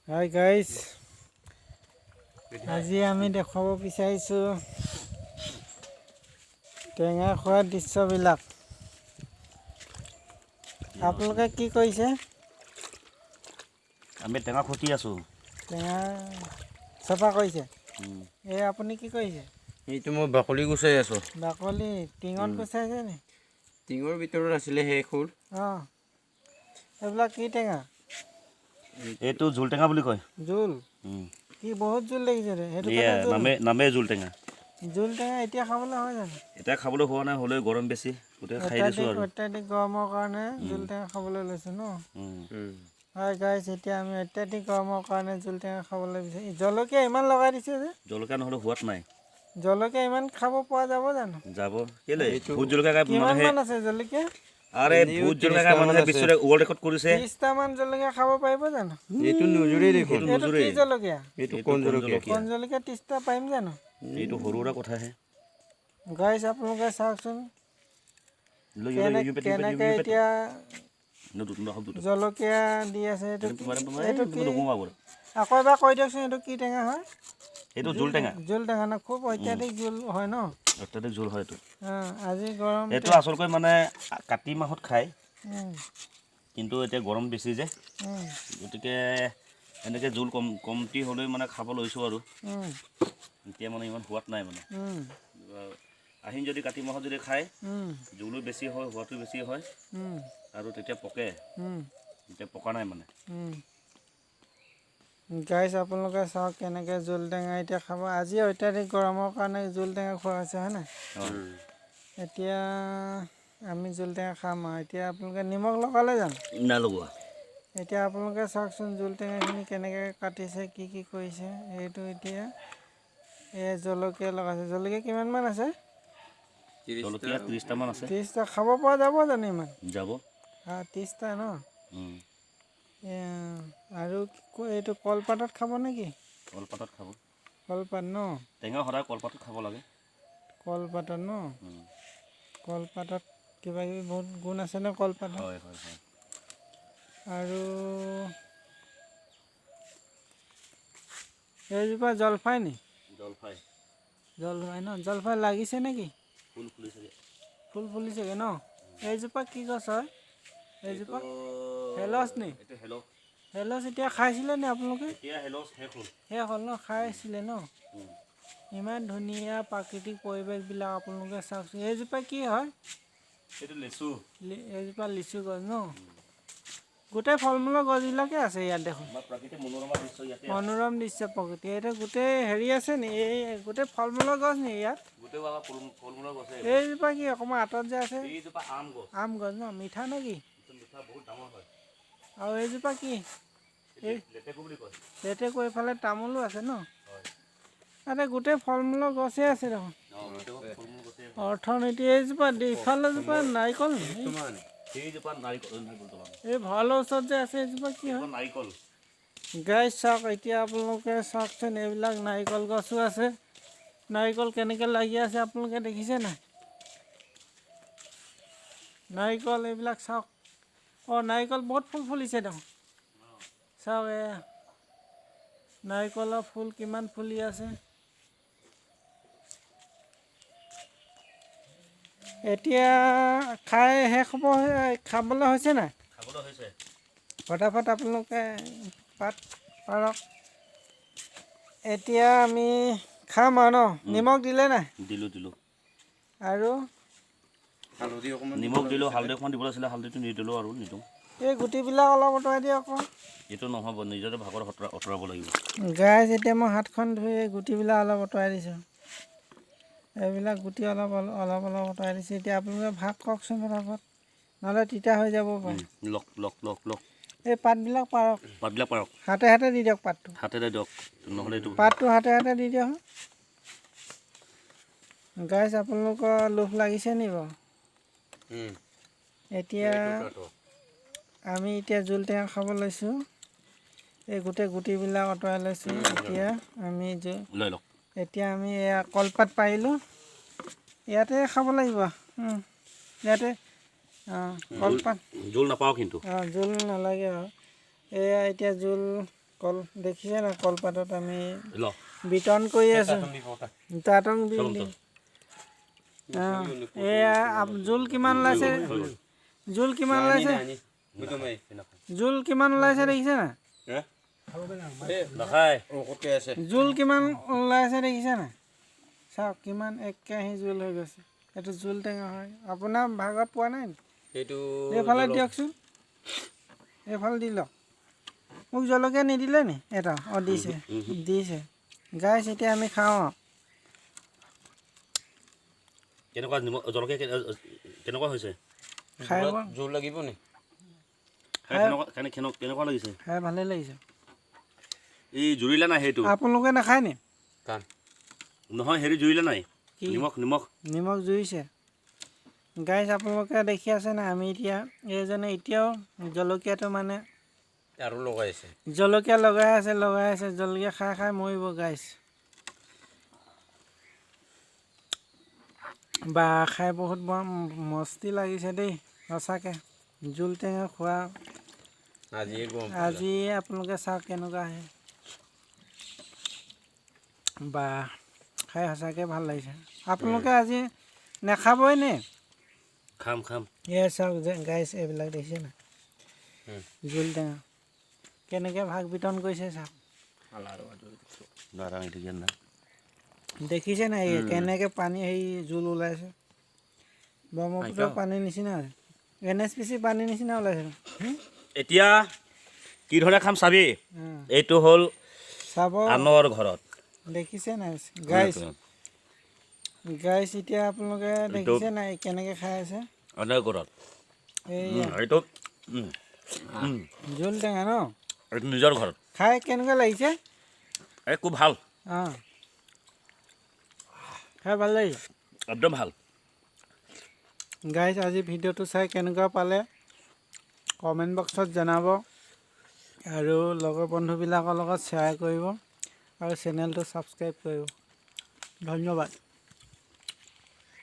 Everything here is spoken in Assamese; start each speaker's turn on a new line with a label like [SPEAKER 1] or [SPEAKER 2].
[SPEAKER 1] হাই গাইজ, আজি আমি দেখাব বিচাৰিছোঁ টেঙা খোৱাৰ দৃশ্যবিলাক। আপোনালোকে কি কৰিছে?
[SPEAKER 2] আমি টেঙা খুটি আছোঁ।
[SPEAKER 1] টেঙা চফা কৰিছে। এই আপুনি কি কৰিছে?
[SPEAKER 3] এইটো মই বাকলি গুচাই আছোঁ।
[SPEAKER 1] বাকলি টিঙত গুচাইছে নি?
[SPEAKER 3] টিঙৰ ভিতৰত আছিলে সেই খোল।
[SPEAKER 1] অঁ, এইবিলাক কি টেঙা?
[SPEAKER 2] এইটো জোল টেঙা বুলি কয়।
[SPEAKER 1] জোল কি বহুত জোল লাগিছে দে। সেইটো
[SPEAKER 2] নামে জোল টেঙা।
[SPEAKER 1] জোল টেঙা এতিয়া খাবলৈ হয় জানো?
[SPEAKER 2] এতিয়া খাবলৈ হোৱা নাই, হ'লেও গৰম বেছি, গোটেই খাই দিছোঁ আৰু।
[SPEAKER 1] অত্যাধিক গৰমৰ কাৰণে জোল টেঙা খাবলৈ লৈছোঁ ন। হয় গাইজ, এতিয়া আমি অত্যাধিক গৰমৰ কাৰণে জোল টেঙা খাবলৈ বিচাৰিছোঁ। জলকীয়া ইমান লগাই দিছে যে।
[SPEAKER 2] জলকীয়া নহ'লে সোৱাদ নাই।
[SPEAKER 1] জলকীয়া ইমান খাব পৰা যাব জানো?
[SPEAKER 2] যাব কেলে? ভোট জলকীয়া
[SPEAKER 1] কিমান মান আছে জলকীয়া?
[SPEAKER 2] আৰে ভোট জলকীয়া মানুহে বিশ্বৰ ৱৰ্ল্ড ৰেকৰ্ড কৰিছে।
[SPEAKER 1] 30টামান জলকীয়া খাব পাৰিব জানো?
[SPEAKER 3] এইটো নুজুৰেই দেখোন।
[SPEAKER 1] এইটো কি জলকীয়া?
[SPEAKER 3] এইটো কণ জলকীয়া।
[SPEAKER 1] কণ জলকীয়া 30টা পাৰিম জানো?
[SPEAKER 2] এইটো সৰু সুৰা কথাহে।
[SPEAKER 1] গাইজ আপোনালোকে চাওকচোন কেনেকৈ এতিয়া জলকীয়া দি আছে। এইটো কি? আকৌ এবাৰ কৈ দিয়কচোন, এইটো কি টেঙা হয়?
[SPEAKER 2] এইটো জোল টেঙা।
[SPEAKER 1] জোল টেঙা ন, খুব অত্যাধিক জোল হয় ন?
[SPEAKER 2] অত্যাধিক জোল হয় এইটো।
[SPEAKER 1] আজি গৰম।
[SPEAKER 2] এইটো আচলকৈ মানে কাতি মাহত খায়, কিন্তু এতিয়া গৰম বেছি যে, গতিকে এনেকৈ জোল কমটি হ'লেও মানে খাব লৈছোঁ আৰু। এতিয়া মানে ইমান সোৱাদ নাই মানে। আহিন যদি কাতি মাহত যদি খায়, জোলো বেছি হয়, সোৱাদটো বেছি হয়, আৰু তেতিয়া পকে। এতিয়া পকা নাই মানে।
[SPEAKER 1] গাইজ আপোনালোকে চাওক কেনেকৈ জোল টেঙা এতিয়া খাব। আজি অত্যাধিক গৰমৰ কাৰণে জোল টেঙা খোৱা হৈছে হয় নাই? এতিয়া আমি জোল টেঙা খাম আৰু। এতিয়া আপোনালোকে নিমখ লগালে জানো?
[SPEAKER 2] নাই লগোৱা।
[SPEAKER 1] এতিয়া আপোনালোকে চাওকচোন জোল টেঙাখিনি কেনেকৈ কাটিছে, কি কি কৰিছে। এইটো এতিয়া জলকীয়া লগাইছে। জলকীয়া কিমানমান আছে?
[SPEAKER 2] জলকীয়া 30টামান আছে।
[SPEAKER 1] 30টা খাব পৰা যাব জানো ইমান?
[SPEAKER 2] যাব।
[SPEAKER 1] 30টা ন? আৰু এইটো কলপাতত খাব নেকি?
[SPEAKER 2] কলপাতত খাব।
[SPEAKER 1] কলপাত ন?
[SPEAKER 2] টেঙা সদায় কলপাতত খাব লাগে।
[SPEAKER 1] কলপাতত ন? কলপাতত কিবা কিবি বহুত গুণ আছে ন কলপাতত?
[SPEAKER 2] হয় হয় হয়।
[SPEAKER 1] আৰু এইজোপা জলফাই নি?
[SPEAKER 2] জলফাই।
[SPEAKER 1] জলফাই ন? জলফাই লাগিছে নেকি?
[SPEAKER 2] ফুল ফুলিছেগৈ।
[SPEAKER 1] ফুল ফুলিছেগৈ ন? এইজোপা কি গছ হয়? এইজোপা হেলচ নি?
[SPEAKER 2] এইটো হেলচ।
[SPEAKER 1] হেলচ এতিয়া খাইছিলে নি আপোনালোকে?
[SPEAKER 2] এতিয়া হেলচ শেষ হ'ল।
[SPEAKER 1] শেষ হ'ল ন? খাইছিলে ন? ইমান ধুনীয়া প্ৰাকৃতিক পৰিৱেশবিলাক আপোনালোকে চাওকচোন। এইজোপা কি হয়?
[SPEAKER 2] এইটো লেচু।
[SPEAKER 1] এইজোপা লিচু গছ ন? গোটেই ফল মূলৰ গছবিলাকে আছে ইয়াত দেখোন।
[SPEAKER 2] প্ৰাকৃতিক মনোৰমা দৃশ্য ইয়াতে আছে।
[SPEAKER 1] মনোৰম দৃশ্য প্ৰকৃতি। এইটো গোটেই হেৰি আছে নি? এই গোটেই ফল মূলৰ গছ নি ইয়াত?
[SPEAKER 2] গোটেই ফল মূলৰ গছে।
[SPEAKER 1] এইজোপা কি অকণমান আঁতৰত যে আছে?
[SPEAKER 2] এইজোপা আম গছ।
[SPEAKER 1] আম গছ ন? মিঠা নে কি?
[SPEAKER 2] মিঠা, বহুত ডাঙৰ হয়।
[SPEAKER 1] আৰু এইজোপা কি? এই
[SPEAKER 2] লেটেকু বুলি কয়।
[SPEAKER 1] লেটেকু। এইফালে তামোলো আছে ন? তাতে গোটেই ফল মূলৰ গছেই আছে দেখোন। অৰ্থনীতি। এইজোপা ইফালেজোপা নাৰিকল নি?
[SPEAKER 2] এইজোপা নাৰিকল।
[SPEAKER 1] এই ভঁৰালৰ ওচৰত যে আছে এইজোপা কি হয়?
[SPEAKER 2] নাৰিকল।
[SPEAKER 1] গাইজ চাওক, এতিয়া আপোনালোকে চাওকচোন, এইবিলাক নাৰিকল গছো আছে। নাৰিকল কেনেকৈ লাগি আছে আপোনালোকে দেখিছে নাই? নাৰিকল এইবিলাক চাওক। অঁ, নাৰিকল বহুত ফুল ফুলিছে দেখোন। চাওক এয়া নাৰিকলৰ ফুল কিমান ফুলি আছে। এতিয়া খাই শেষ হ'ব, খাবলৈ হৈছে নাই?
[SPEAKER 2] খাবলৈ হৈছে।
[SPEAKER 1] ফটাফট আপোনালোকে পাত পাৰক। এতিয়া আমি খাম আৰু ন? নিমখ দিলে নাই?
[SPEAKER 2] দিলোঁ।
[SPEAKER 1] আৰু
[SPEAKER 3] হালধি অকণমান।
[SPEAKER 2] নিমখ দিলোঁ, হালধি অকণমান দিব লাগিছিলে, হালধিটো নিদিলোঁ আৰু নিদিওঁ।
[SPEAKER 1] এই গুটিবিলাক অলপ আঁতৰাই দিয়ক আকৌ।
[SPEAKER 2] এইটো নহ'ব, নিজৰে ভাগৰ আঁতৰাব লাগিব।
[SPEAKER 1] গাইজ, এতিয়া মই হাতখন ধুই এই গুটিবিলাক অলপ আঁতৰাই দিছোঁ। এইবিলাক গুটি অলপ আঁতৰাই দিছোঁ। এতিয়া আপোনালোকে ভাগ কওকচোন ফটাফট, নহ'লে তিতা হৈ যাব পাৰে।
[SPEAKER 2] লওক।
[SPEAKER 1] এই পাতবিলাক পাৰক।
[SPEAKER 2] পাতবিলাক পাৰক।
[SPEAKER 1] হাতে হাতে দি দিয়ক পাতটো।
[SPEAKER 2] হাতেৰে দিয়ক, নহ'লে এইটো
[SPEAKER 1] পাতটো হাতে হাতে দি দিয়ক। গাইজ, আপোনালোকৰ লোভ লাগিছে নি বাৰু? এতিয়া আমি জোল টেঙা খাব লৈছোঁ। এই গোটেই গুটিবিলাক আঁতৰাই লৈছোঁ। এতিয়া আমি এয়া কলপাত পাৰিলোঁ, ইয়াতে খাব লাগিব। ইয়াতে কলপাত।
[SPEAKER 2] জোল নাপাওঁ কিন্তু।
[SPEAKER 1] জোল নালাগে আৰু। এয়া এতিয়া জোল কল দেখিছে না কলপাতত আমি
[SPEAKER 2] ল
[SPEAKER 1] বিতৰণ কৰি আছোঁ তাতং বিল এয়া জোল কিমান ওলাইছে জোল কিমান ওলাইছে জোল কিমান ওলাইছে দেখিছে না
[SPEAKER 2] নাখায়
[SPEAKER 1] জোল কিমান ওলাইছে দেখিছে না চাওক কিমান এক কেৰাহী জোল হৈ গৈছে এইটো জোল টেঙা হয় আপোনাৰ ভাগত পোৱা নাই নি
[SPEAKER 3] সেইটো
[SPEAKER 1] এইফালে দিয়কচোন এইফালে দি লওক মোক জলকীয়া নিদিলে নি এটা অঁ দিছে দিছে গাইছ এতিয়া আমি খাওঁ
[SPEAKER 2] কেনেকুৱা জলকীয়া কেনেকুৱা হৈছে
[SPEAKER 1] খাই
[SPEAKER 3] জোল লাগিব নি
[SPEAKER 2] কেনেকুৱা লাগিছে
[SPEAKER 1] খাই ভালেই লাগিছে
[SPEAKER 2] এই জুৰিলা নাই সেইটো
[SPEAKER 1] আপোনালোকে নাখায় নি
[SPEAKER 3] কাণ
[SPEAKER 2] নহয় হেৰি জুৰিলা নাই
[SPEAKER 1] কি
[SPEAKER 2] নিমখ
[SPEAKER 1] জুইছে গাইছ আপোনালোকে দেখি আছে না আমি এতিয়া এইজনে এতিয়াও জলকীয়াটো মানে
[SPEAKER 3] আৰু লগাইছে
[SPEAKER 1] জলকীয়া লগাই আছে জলকীয়া খাই খাই মৰিব গাইছ বা খাই বহুত বৰ মস্তি লাগিছে দেই সঁচাকৈ জোল টেঙা খোৱা
[SPEAKER 3] আজিয়ে গম
[SPEAKER 1] আজি আপোনালোকে চাওক কেনেকুৱা আহে বা খাই সঁচাকৈ ভাল লাগিছে আপোনালোকে আজি নাখাবই নে
[SPEAKER 2] খাম
[SPEAKER 1] এয়া চাওক যে গাইছ এইবিলাক দেখিছে না জোল টেঙা কেনেকৈ ভাগ বিতৰণ কৰিছে চাওক দেখিছে নাই কেনেকৈ পানী হেৰি জোল ওলাইছে ব্ৰহ্মপুত্ৰৰ পানীৰ নিচিনা NSPC পানীৰ নিচিনা ওলাইছে
[SPEAKER 2] এতিয়া কি ধৰণে খাম চাবি এইটো হ'ল
[SPEAKER 1] চাব
[SPEAKER 2] আনৰ ঘৰত
[SPEAKER 1] দেখিছে নাই গাইছ এতিয়া আপোনালোকে দেখিছে নাই কেনেকৈ খাই আছে
[SPEAKER 2] আনৰ ঘৰত
[SPEAKER 1] এইয়া
[SPEAKER 2] এইটো
[SPEAKER 1] জোল টেঙা ন
[SPEAKER 2] এইটো নিজৰ ঘৰত
[SPEAKER 1] খাই কেনেকুৱা লাগিছে
[SPEAKER 2] এই খুব ভাল
[SPEAKER 1] অঁ খাই ভাল লাগিছে
[SPEAKER 2] একদম ভাল
[SPEAKER 1] গাইজ আজি ভিডিঅ'টো চাই কেনেকুৱা পালে কমেণ্ট বক্সত জনাব আৰু লগৰ বন্ধুবিলাকৰ লগত শ্বেয়াৰ কৰিব আৰু চেনেলটো ছাবস্ক্ৰাইব কৰিব ধন্যবাদ